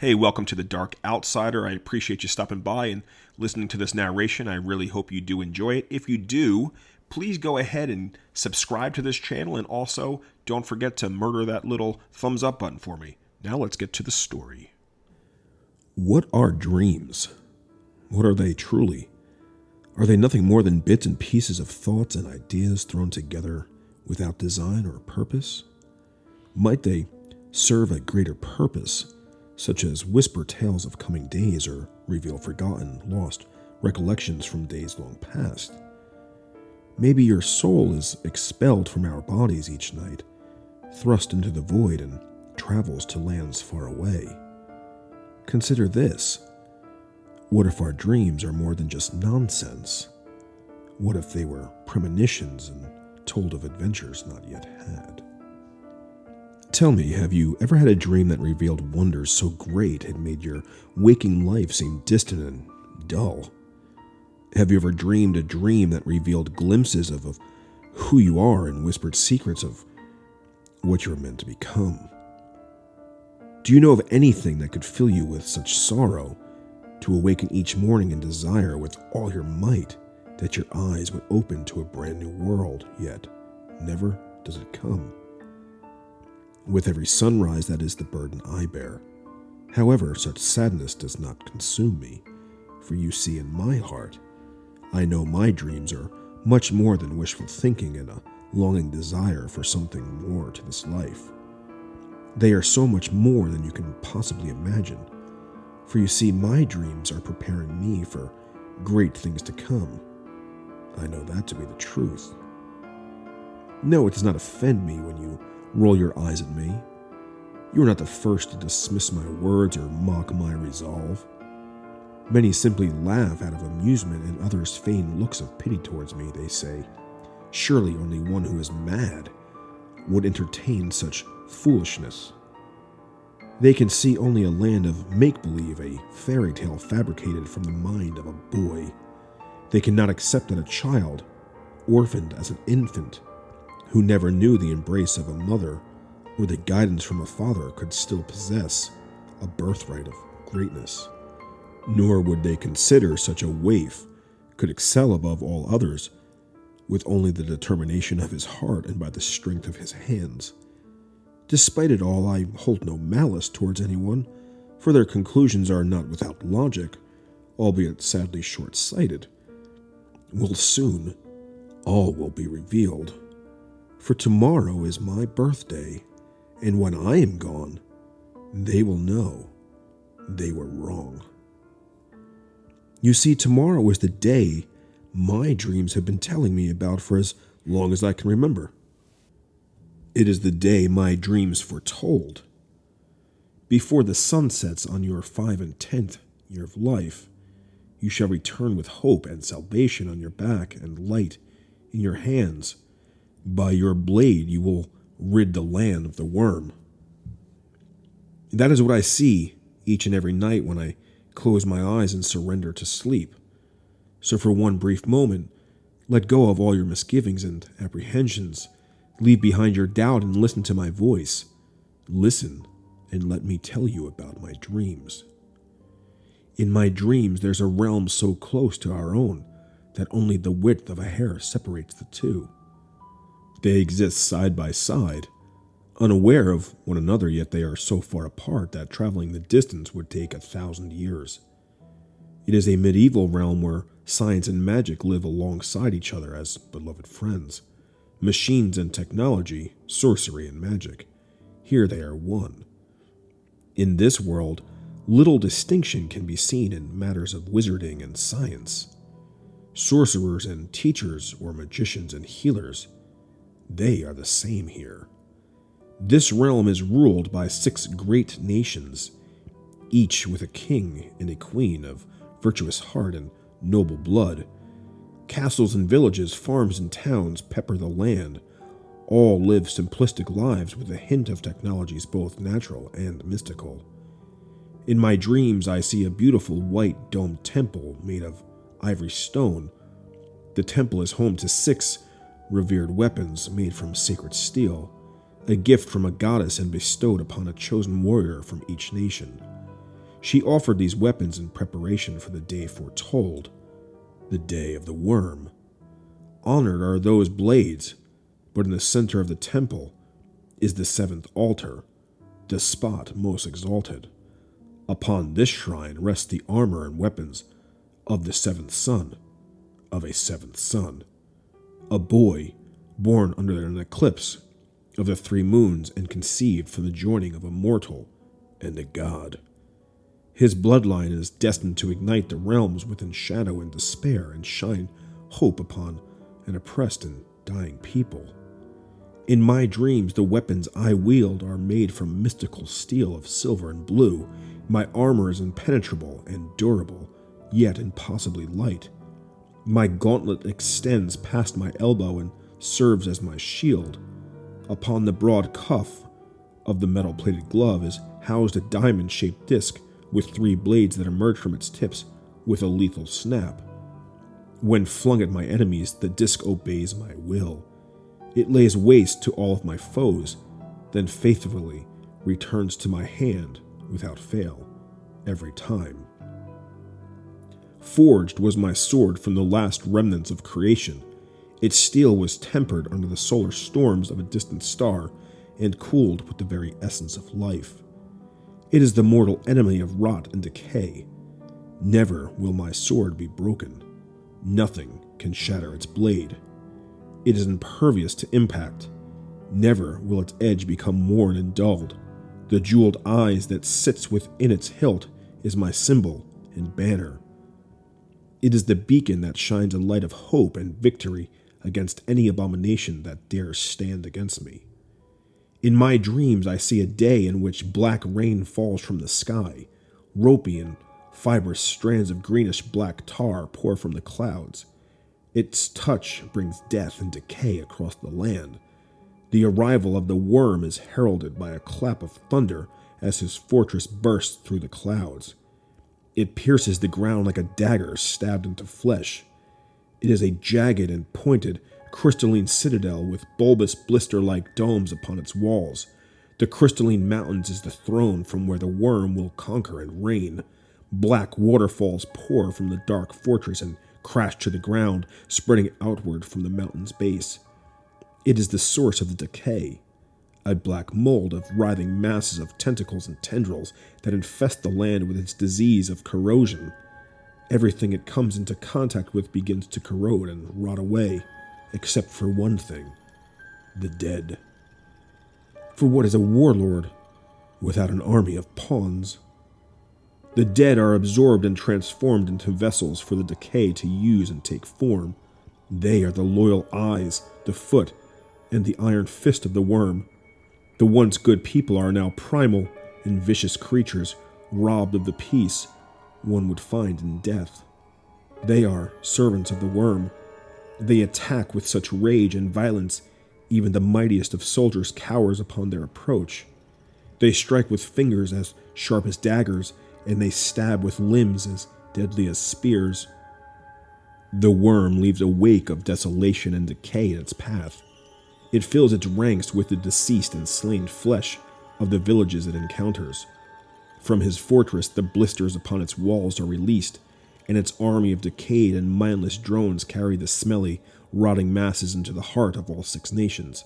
Hey, welcome to The Dark Outsider. I appreciate you stopping by and listening to this narration. I really hope you do enjoy it. If you do, please go ahead and subscribe to this channel, and also don't forget to murder that little thumbs up button for me. Now let's get to the story. What are dreams? What are they truly? Are they nothing more than bits and pieces of thoughts and ideas thrown together without design or purpose? Might they serve a greater purpose, such as whisper tales of coming days or reveal forgotten, lost recollections from days long past? Maybe your soul is expelled from our bodies each night, thrust into the void, and travels to lands far away. Consider this. What if our dreams are more than just nonsense? What if they were premonitions and told of adventures not yet had? Tell me, have you ever had a dream that revealed wonders so great it made your waking life seem distant and dull? Have you ever dreamed a dream that revealed glimpses of who you are and whispered secrets of what you're meant to become? Do you know of anything that could fill you with such sorrow to awaken each morning in desire with all your might that your eyes would open to a brand new world, yet never does it come? With every sunrise, that is the burden I bear. However, such sadness does not consume me, for you see, in my heart, I know my dreams are much more than wishful thinking and a longing desire for something more to this life. They are so much more than you can possibly imagine, for you see, my dreams are preparing me for great things to come. I know that to be the truth. No, it does not offend me when you roll your eyes at me. You are not the first to dismiss my words or mock my resolve. Many simply laugh out of amusement, and others feign looks of pity towards me. They say, surely only one who is mad would entertain such foolishness. They can see only a land of make-believe, a fairy tale fabricated from the mind of a boy. They cannot accept that a child, orphaned as an infant, who never knew the embrace of a mother or the guidance from a father, could still possess a birthright of greatness. Nor would they consider such a waif could excel above all others with only the determination of his heart and by the strength of his hands. Despite it all, I hold no malice towards anyone, for their conclusions are not without logic, albeit sadly short-sighted. Well, soon, all will be revealed. For tomorrow is my birthday, and when I am gone, they will know they were wrong. You see, tomorrow is the day my dreams have been telling me about for as long as I can remember. It is the day my dreams foretold. Before the sun sets on your 5 and 10th year of life, you shall return with hope and salvation on your back and light in your hands. By your blade you will rid the land of the worm. That is what I see each and every night when I close my eyes and surrender to sleep. So for one brief moment, let go of all your misgivings and apprehensions. Leave behind your doubt and listen to my voice. Listen and let me tell you about my dreams. In my dreams, there's a realm so close to our own that only the width of a hair separates the two. They exist side by side, unaware of one another, yet they are so far apart that traveling the distance would take 1,000 years. It is a medieval realm where science and magic live alongside each other as beloved friends. Machines and technology, sorcery and magic, here they are one. In this world, little distinction can be seen in matters of wizarding and science. Sorcerers and teachers, or magicians and healers, they are the same here. This realm is ruled by 6 great nations, each with a king and a queen of virtuous heart and noble blood. Castles and villages, farms and towns pepper the land. All live simplistic lives with a hint of technologies both natural and mystical. In my dreams, I see a beautiful white domed temple made of ivory stone. The temple is home to 6 revered weapons made from sacred steel, a gift from a goddess and bestowed upon a chosen warrior from each nation. She offered these weapons in preparation for the day foretold, the day of the worm. Honored are those blades, but in the center of the temple is the seventh altar, the spot most exalted. Upon this shrine rests the armor and weapons of the seventh son of a seventh son, a boy born under an eclipse of the 3 moons and conceived from the joining of a mortal and a god. His bloodline is destined to ignite the realms within shadow and despair and shine hope upon an oppressed and dying people. In my dreams, the weapons I wield are made from mystical steel of silver and blue. My armor is impenetrable and durable, yet impossibly light. My gauntlet extends past my elbow and serves as my shield. Upon the broad cuff of the metal-plated glove is housed a diamond-shaped disc with 3 blades that emerge from its tips with a lethal snap. When flung at my enemies, the disc obeys my will. It lays waste to all of my foes, then faithfully returns to my hand without fail, every time. Forged was my sword from the last remnants of creation. Its steel was tempered under the solar storms of a distant star and cooled with the very essence of life. It is the mortal enemy of rot and decay. Never will my sword be broken. Nothing can shatter its blade. It is impervious to impact. Never will its edge become worn and dulled. The jeweled eyes that sits within its hilt is my symbol and banner. It is the beacon that shines a light of hope and victory against any abomination that dares stand against me. In my dreams, I see a day in which black rain falls from the sky. Ropey and fibrous strands of greenish-black tar pour from the clouds. Its touch brings death and decay across the land. The arrival of the worm is heralded by a clap of thunder as his fortress bursts through the clouds. It pierces the ground like a dagger stabbed into flesh. It is a jagged and pointed crystalline citadel with bulbous blister-like domes upon its walls. The crystalline mountains is the throne from where the worm will conquer and reign. Black waterfalls pour from the dark fortress and crash to the ground, spreading outward from the mountain's base. It is the source of the decay, a black mold of writhing masses of tentacles and tendrils that infest the land with its disease of corrosion. Everything it comes into contact with begins to corrode and rot away, except for one thing: the dead. For what is a warlord without an army of pawns? The dead are absorbed and transformed into vessels for the decay to use and take form. They are the loyal eyes, the foot, and the iron fist of the worm. The once good people are now primal and vicious creatures, robbed of the peace one would find in death. They are servants of the worm. They attack with such rage and violence, even the mightiest of soldiers cowers upon their approach. They strike with fingers as sharp as daggers, and they stab with limbs as deadly as spears. The worm leaves a wake of desolation and decay in its path. It fills its ranks with the deceased and slain flesh of the villages it encounters. From his fortress, the blisters upon its walls are released, and its army of decayed and mindless drones carry the smelly, rotting masses into the heart of all 6 nations.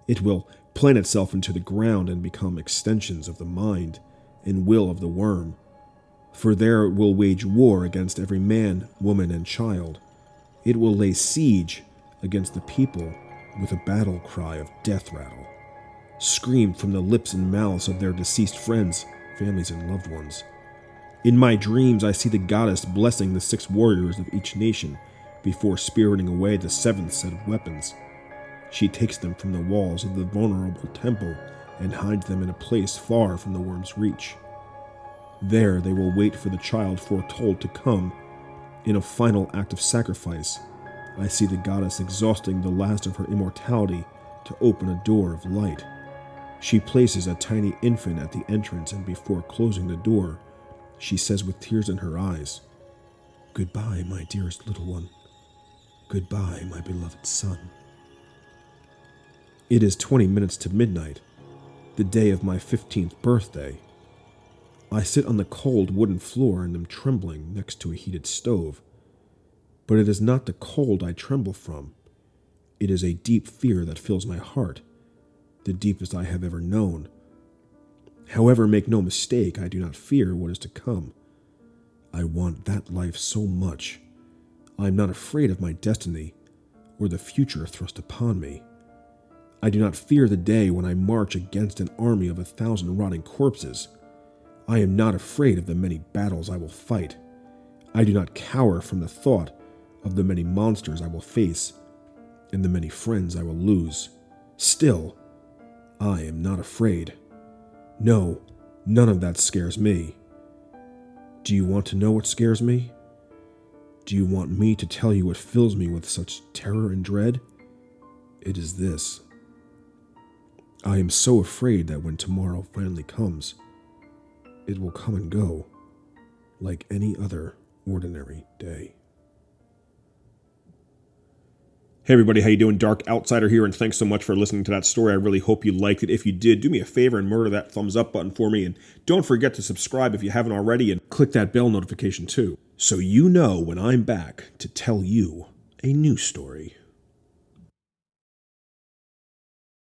It will plant itself into the ground and become extensions of the mind and will of the worm. For there it will wage war against every man, woman, and child. It will lay siege against the people with a battle cry of death rattle, screamed from the lips and mouths of their deceased friends, families, and loved ones. In my dreams, I see the goddess blessing the 6 warriors of each nation before spiriting away the 7th set of weapons. She takes them from the walls of the vulnerable temple and hides them in a place far from the worm's reach. There they will wait for the child foretold to come. In a final act of sacrifice, I see the goddess exhausting the last of her immortality to open a door of light. She places a tiny infant at the entrance, and before closing the door, she says with tears in her eyes, "Goodbye, my dearest little one. Goodbye, my beloved son." It is 20 minutes to midnight, the day of my 15th birthday. I sit on the cold wooden floor and am trembling next to a heated stove. But it is not the cold I tremble from. It is a deep fear that fills my heart, the deepest I have ever known. However, make no mistake, I do not fear what is to come. I want that life so much. I am not afraid of my destiny or the future thrust upon me. I do not fear the day when I march against an army of 1,000 rotting corpses. I am not afraid of the many battles I will fight. I do not cower from the thought of the many monsters I will face and the many friends I will lose. Still, I am not afraid. No, none of that scares me. Do you want to know what scares me? Do you want me to tell you what fills me with such terror and dread? It is this. I am so afraid that when tomorrow finally comes, it will come and go, like any other ordinary day. Hey everybody, how you doing? Dark Outsider here, and thanks so much for listening to that story. I really hope you liked it. If you did, do me a favor and murder that thumbs up button for me, and don't forget to subscribe if you haven't already, and click that bell notification too, so you know when I'm back to tell you a new story.